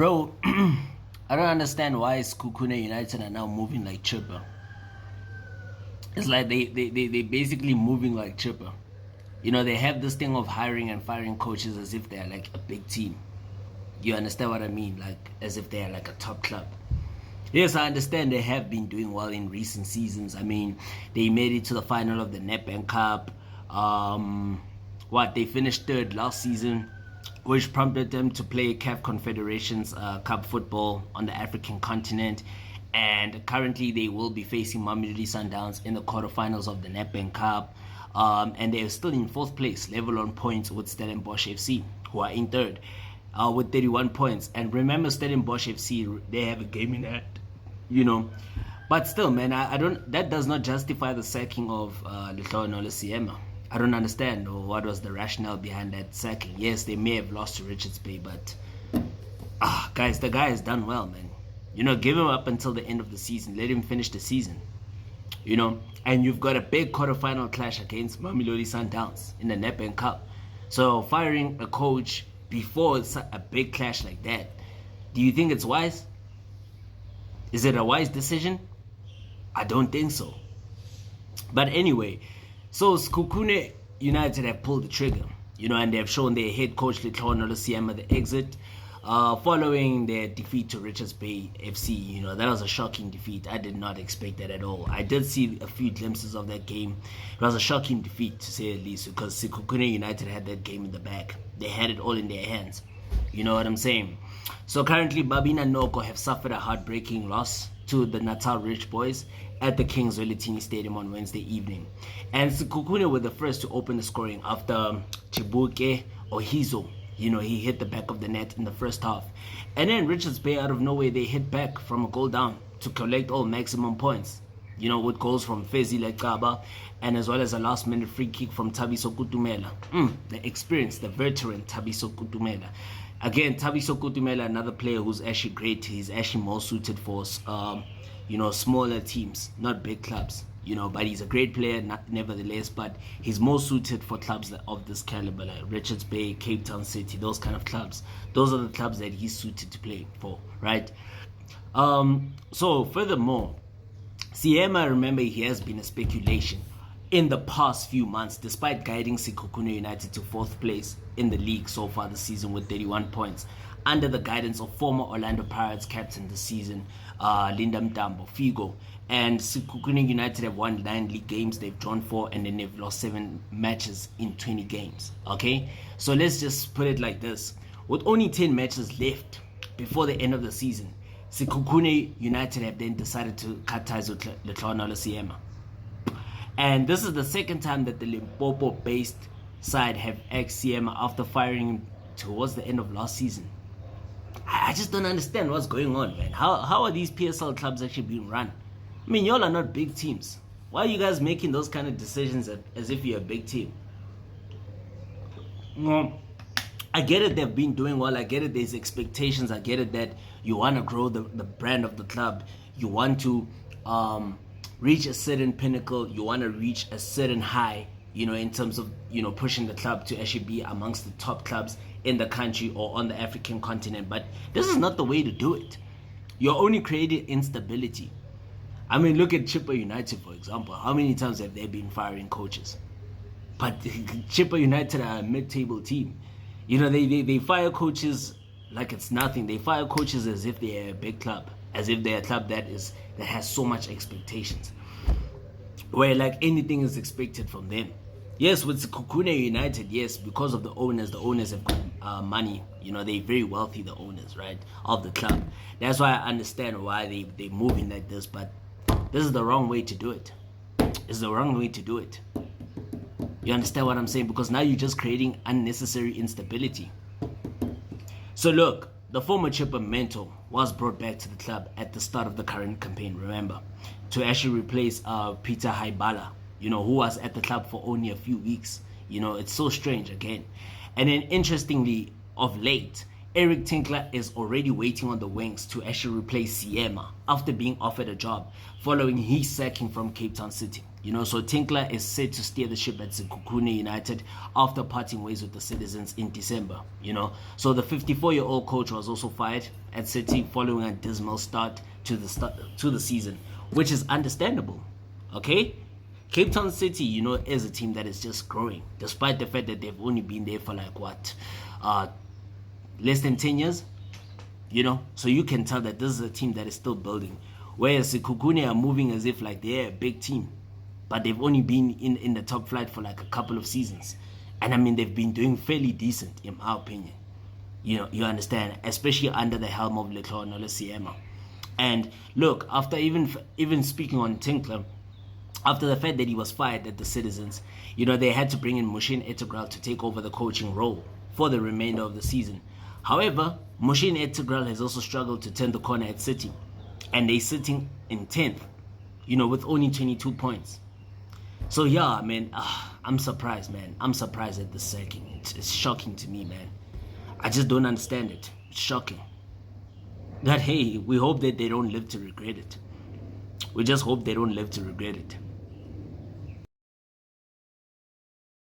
Bro, I don't understand why Sekhukhune United are now moving like Chipper. It's like they basically moving like Chipper. You know, they have this thing of hiring and firing coaches as if they're like a big team. You understand what I mean? Like, as if they're like a top club. Yes, I understand they have been doing well in recent seasons. I mean, they made it to the final of the Nedbank Cup. They finished third last season, which prompted them to play CAF Confederations Cup football on the African continent. And currently, they will be facing Mamelodi Sundowns in the quarterfinals of the Nedbank Cup. And they're still in fourth place, level on points with Stellenbosch FC, who are in third with 31 points. And remember, Stellenbosch FC, they have a game in hand, you know. But still, man, I don't. That does not justify the sacking of Lehlohonolo Seema. I don't understand what was the rationale behind that sacking. Yes, they may have lost to Richards Bay, but guys, the guy has done well, man. You know, give him up until the end of the season. Let him finish the season. You know, and you've got a big quarterfinal clash against Mamelodi Sundowns in the Nedbank Cup. So firing a coach before it's a big clash like that, do you think it's wise? Is it a wise decision? I don't think so. But anyway, so Sekhukhune United have pulled the trigger, you know, and they have shown their head coach Lehlohonolo Seema the exit following their defeat to Richards Bay FC. You know, that was a shocking defeat. I did not expect that at all. I did see a few glimpses of that game. It was a shocking defeat, to say the least, because Sekhukhune United had that game in the bag. They had it all in their hands. You know what I'm saying? So currently, Babina Noko have suffered a heartbreaking loss to the Natal Rich Boys at the Kings Welitini Stadium on Wednesday evening. And Sekhukhune were the first to open the scoring after Chibuke Ohizo. You know, he hit the back of the net in the first half. And then Richards Bay, out of nowhere, they hit back from a goal down to collect all maximum points. You know, with goals from Fezi Lekaba and as well as a last-minute free kick from Thabiso Kutumela. The experienced, the veteran Thabiso Kutumela. Again, Thabiso Kutumela, another player who's actually great. He's actually more suited for, you know, smaller teams, not big clubs. You know, but he's a great player nevertheless, but he's more suited for clubs of this caliber, like Richards Bay, Cape Town City, those kind of clubs. Those are the clubs that he's suited to play for, right? So furthermore, Seema, remember, he has been a speculation in the past few months, despite guiding Sekhukhune United to fourth place in the league so far this season with 31 points, under the guidance of former Orlando Pirates captain this season, Linda Mtambo Figo. And Sekhukhune United have won 9 league games, they've drawn 4, and then they've lost 7 matches in 20 games. Okay, so let's just put it like this: with only 10 matches left before the end of the season, Sekhukhune United have then decided to cut ties with Lehlohonolo Seema. And this is the second time that the Limpopo-based side have axed Seema after firing him towards the end of last season. I just don't understand what's going on, man. How are these PSL clubs actually being run? I mean, y'all are not big teams. Why are you guys making those kind of decisions as if you're a big team? I get it, they've been doing well. I get it, there's expectations. I get it that you want to grow the brand of the club. You want to reach a certain pinnacle. You want to reach a certain high, you know, in terms of, you know, pushing the club to actually be amongst the top clubs in the country or on the African continent. But this is not the way to do it. You're only creating instability. I mean, look at Chipper United, for example. How many times have they been firing coaches? But Chipper United are a mid-table team. You know, they fire coaches like it's nothing. They fire coaches as if they're a big club, as if they're a club that has so much expectations, where like anything is expected from them. Yes, with Sekhukhune United, yes, because of the owners have got money. You know, they're very wealthy, the owners, right, of the club. That's why I understand why they're moving like this, but this is the wrong way to do it. It's the wrong way to do it. You understand what I'm saying? Because now you're just creating unnecessary instability. So look, the former Chipper mentor was brought back to the club at the start of the current campaign, remember, to actually replace Peter Haibala, you know, who was at the club for only a few weeks. You know, it's so strange again. And then interestingly, of late, Eric Tinkler is already waiting on the wings to actually replace Seema after being offered a job following his sacking from Cape Town City. You know, so Tinkler is set to steer the ship at Sekhukhune United after parting ways with the Citizens in December. You know, so the 54-year-old coach was also fired at City following a dismal start to the season, which is understandable. Okay, Cape Town City, you know, is a team that is just growing, despite the fact that they've only been there for like what, less than 10 years. You know, so you can tell that this is a team that is still building. Whereas Sekhukhune are moving as if like they're a big team, but they've only been in the top flight for like a couple of seasons. And I mean, they've been doing fairly decent, in my opinion. You know, you understand, especially under the helm of Lehlohonolo Seema. And look, after even speaking on Tinkler, after the fact that he was fired at the Citizens, you know, they had to bring in Mushin Etegral to take over the coaching role for the remainder of the season. However, Mushin Etegral has also struggled to turn the corner at City, and they're sitting in 10th, you know, with only 22 points. So yeah, man, I'm surprised, man. I'm surprised at the sacking. It's shocking to me, man. I just don't understand it. It's shocking. But hey, we hope that they don't live to regret it. We just hope they don't live to regret it.